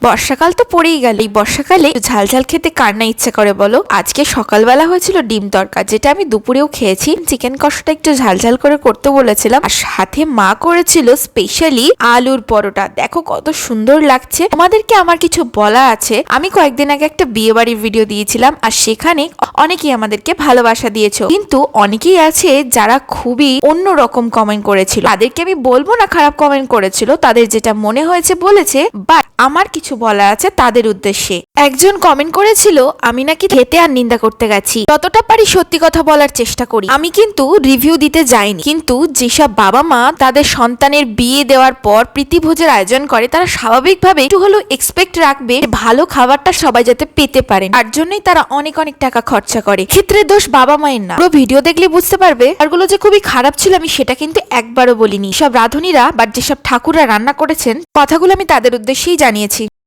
বর্ষাকাল তো পড়েই গেল। এই বর্ষাকালে ঝাল ঝাল খেতে কার না ইচ্ছা করে বলো। আজকে সকালবেলা হয়েছিল ডিম তরকা, যেটা আমি দুপুরেও খেয়েছি। চিকেন কষাটা একটু ঝাল ঝাল করে করতে বলেছিলাম, আর সাথে মা করেছিল স্পেশালি আলুর পরোটা। দেখো কত সুন্দর লাগছে। তোমাদেরকে আমার কিছু বলা আছে। আমি কয়েকদিন আগে একটা বিয়ে বাড়ির ভিডিও দিয়েছিলাম, আর সেখানে অনেকেই আমাদেরকে ভালোবাসা দিয়েছো, কিন্তু অনেকেই আছে যারা খুবই অন্যরকম কমেন্ট করেছিল। তাদেরকে আমি বলবো না খারাপ কমেন্ট করেছিল, তাদের যেটা মনে হয়েছে বলেছে, বাট আমার কিছু বলা আছে তাদের উদ্দেশ্যে। একজন কমেন্ট করেছিল আমি নাকি খেতে আর নিন্দা করতে গেছি। যতটা পারি সত্যি কথা বলার চেষ্টা করি। আমি কিন্তু রিভিউ দিতে যাইনি, কিন্তু যেসব বাবা মা তাদের সন্তানের বিয়ে দেওয়ার পর প্রীতিভোজের আয়োজন করে, তারা স্বাভাবিকভাবে একটু হলেও এক্সপেক্ট রাখবে ভালো খাবারটা সবাই যাতে পেতে পারেন। তার জন্যই তারা অনেক অনেক টাকা খরচা করে। ক্ষেত্রে দোষ বাবা মায়ের না। পুরো ভিডিও দেখলে বুঝতে পারবে। আরগুলো যে খুবই খারাপ ছিল আমি সেটা কিন্তু একবারও বলিনি। সব রাঁধুনিরা বা যেসব ঠাকুররা রান্না করেছেন, কথাগুলো আমি তাদের উদ্দেশ্যেই জানিয়েছি।